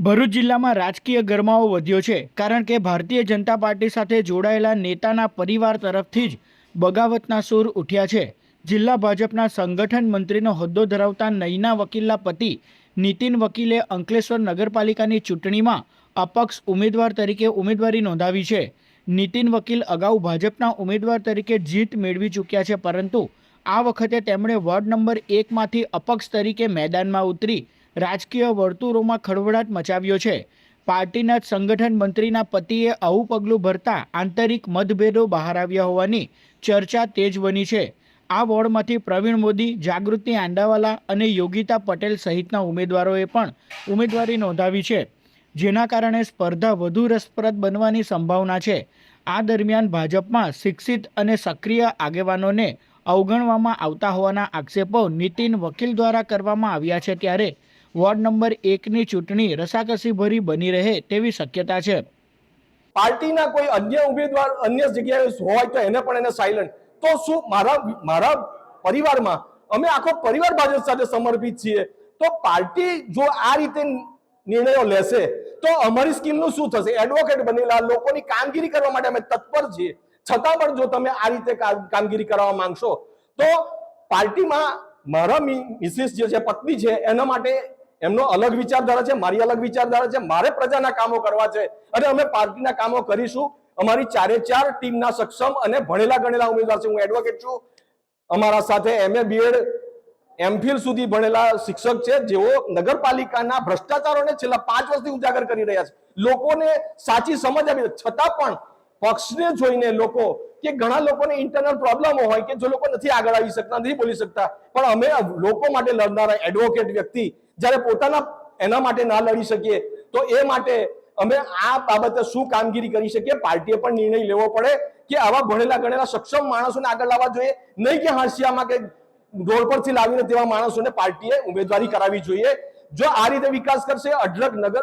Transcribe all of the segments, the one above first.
ભરૂચ જિલ્લામાં રાજકીય ગરમાવો વધ્યો છે કારણ કે ભારતીય જનતા પાર્ટી સાથે જોડાયેલા નેતાના પરિવાર તરફથી જ બગાવતના સૂર ઉઠ્યા છે। જિલ્લા ભાજપના સંગઠન મંત્રીનો હોદ્દો ધરાવતા નયના વકીલના પતિ નીતિન વકીલે અંકલેશ્વર નગરપાલિકાની ચૂંટણીમાં અપક્ષ ઉમેદવાર તરીકે ઉમેદવારી નોંધાવી છે। નીતિન વકીલ અગાઉ ભાજપના ઉમેદવાર તરીકે જીત મેળવી ચૂક્યા છે, પરંતુ આ વખતે તેમણે વોર્ડ નંબર 1માંથી અપક્ષ તરીકે મેદાનમાં ઉતરી રાજકીય વર્તુળોમાં ખળભળાટ મચાવ્યો છે। પાર્ટીના જ સંગઠન મંત્રીના પતિએ આવું પગલું ભરતા આંતરિક મતભેદો બહાર આવ્યા હોવાની ચર્ચા તેજ બની છે। આ વોર્ડમાંથી પ્રવીણ મોદી, જાગૃતિ આંડાવાલા અને યોગિતા પટેલ સહિતના ઉમેદવારોએ પણ ઉમેદવારી નોંધાવી છે, જેના કારણે સ્પર્ધા વધુ રસપ્રદ બનવાની સંભાવના છે। આ દરમિયાન ભાજપમાં શિક્ષિત અને સક્રિય આગેવાનોને અવગણવામાં આવતા હોવાના આક્ષેપો નીતિન વકીલ દ્વારા કરવામાં આવ્યા છે, ત્યારે વોર્ડ નંબર 1ની ચૂંટણી રસાકસી ભરી બની રહે તેવી શક્યતા છે। પાર્ટીના કોઈ અન્ય ઉમેદવાર અન્ય જગ્યાએ હોય તો એને પણ એને સાયલન્ટ, તો શું મારા પરિવારમાં અમે આખો પરિવાર ભાજપ સાથે સમર્પિત છીએ, તો પાર્ટી જો આ રીતે નિર્ણયો લેશે તો અમારી સ્કિલનું શું થશે? એડવોકેટ બનેલા લોકોની કામગીરી કરવા માટે અમે તત્પર છીએ, છતાં પણ જો તમે આ રીતે કામગીરી કરવા માંગશો તો પાર્ટીમાં મારા મિસિસ જે છે, પત્ની છે, એના માટે એમનો અલગ વિચારધારા છે, મારી અલગ વિચારધારા છે। મારે પ્રજાના કામો કરવા છે અને અમે પાર્ટીના કામો કરીશું। અમારી 4 ટીમના સક્ષમ અને ભણેલા ગણેલા ઉમેદવાર છે। હું એડવોકેટ છું, અમારા સાથે MA BEd MPhil સુધી ભણેલા શિક્ષક છે, જેઓ નગરપાલિકાના ભ્રષ્ટાચારોને છેલ્લા 5 વર્ષથી ઉજાગર કરી રહ્યા છે, લોકોને સાચી સમજ આપી, છતાં પણ પક્ષને જોઈને લોકો કે ઘણા લોકોને ઇન્ટરનલ પ્રોબ્લેમો હોય કે જો લોકો નથી આગળ આવી શકતા, નથી બોલી શકતા, પણ અમે લોકો માટે લડનારા એડવોકેટ વ્યક્તિ જ્યારે પોતાના એના માટે ના લડી શકીએ તો એ માટે અમે આ બાબતે શું કામગીરી કરી શકીએ, પાર્ટીએ પણ નિર્ણય લેવો પડે કે આવા ભણેલા ગણેલા સક્ષમ માણસોને આગળ લાવવા જોઈએ, નહીં કે હાંસિયામાં કે રોડ પરથી લાવીને તેવા માણસોને પાર્ટીએ ઉમેદવારી કરાવવી જોઈએ। જો આ રીતે વિકાસ કરશે, અઢળક નગર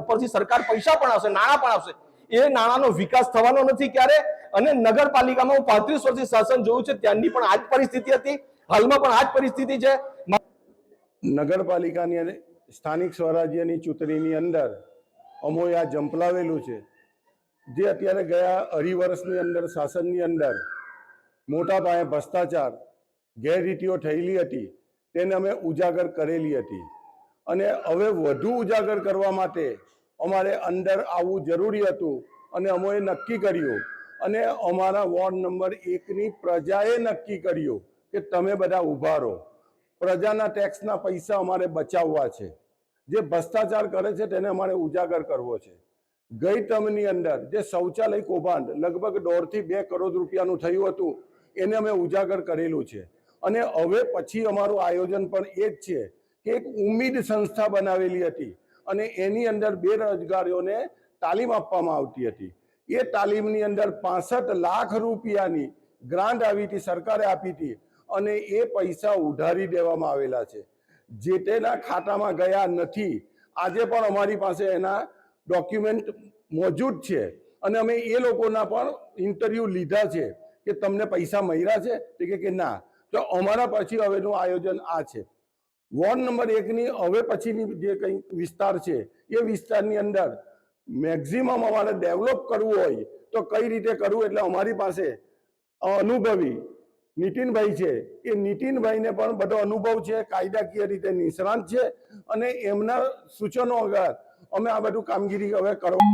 ઉપરથી સરકાર પૈસા પણ આવશે, નાણાં પણ આવશે, એ નાણાંનો વિકાસ થવાનો નથી ક્યારે। અને નગરપાલિકામાં હું 35 વર્ષથી શાસન જોયું છે, ત્યાંની પણ આ જ પરિસ્થિતિ હતી, હાલમાં પણ આ જ પરિસ્થિતિ છે। નગરપાલિકાની અને સ્થાનિક સ્વરાજ્યની ચૂંટણીની અંદર અમોએ આ ઝંપલાવેલું છે, જે અત્યારે ગયા અઢી વર્ષની અંદર શાસનની અંદર મોટા પાયે ભ્રષ્ટાચાર, ગેરરીતિઓ થયેલી હતી, તેને અમે ઉજાગર કરેલી હતી અને હવે વધુ ઉજાગર કરવા માટે અમારે અંદર આવવું જરૂરી હતું અને અમોએ નક્કી કર્યું અને અમારા વોર્ડ નંબર 1ની પ્રજાએ નક્કી કર્યું કે તમે બધા ઊભા રહો, પ્રજાના ટેક્સના પૈસા અમારે બચાવવા છે, જે ભ્રષ્ટાચાર કરે છે તેને અમારે ઉજાગર કરવો છે। ગઈ ટર્મની અંદર જે શૌચાલય કૌભાંડ લગભગ 1.5 થી 2 કરોડ રૂપિયાનું થયું હતું, એને અમે ઉજાગર કરેલું છે અને હવે પછી અમારું આયોજન પણ એ જ છે કે એક ઉમ્મીદ સંસ્થા બનાવેલી હતી અને એની અંદર બેરોજગારીઓને તાલીમ આપવામાં આવતી હતી। એ તાલીમની અંદર 65 લાખ રૂપિયાની ગ્રાન્ટ આવી હતી, સરકારે આપી હતી અને એ પૈસા ઉધારી દેવામાં આવેલા છે, જે તેના ખાતામાં ગયા નથી। આજે પણ અમારી પાસે એના ડોક્યુમેન્ટ મોજૂદ છે અને અમે એ લોકોના પણ ઇન્ટરવ્યૂ લીધા છે કે તમને પૈસા મળ્યા છે કે ના। તો અમારા પછી હવેનું આયોજન આ છે। વોર્ડ નંબર 1ની હવે પછીની જે કંઈ વિસ્તાર છે એ વિસ્તારની અંદર મેક્ઝિમમ અમારે ડેવલપ કરવું હોય તો કઈ રીતે કરવું, એટલે અમારી પાસે અનુભવી નીતિનભાઈ છે, એ નીતિનભાઈને પણ બધો અનુભવ છે, કાયદાકીય રીતે નિષ્ણાત છે અને એમના સૂચનો વગર અમે આ બધું કામગીરી હવે કરવા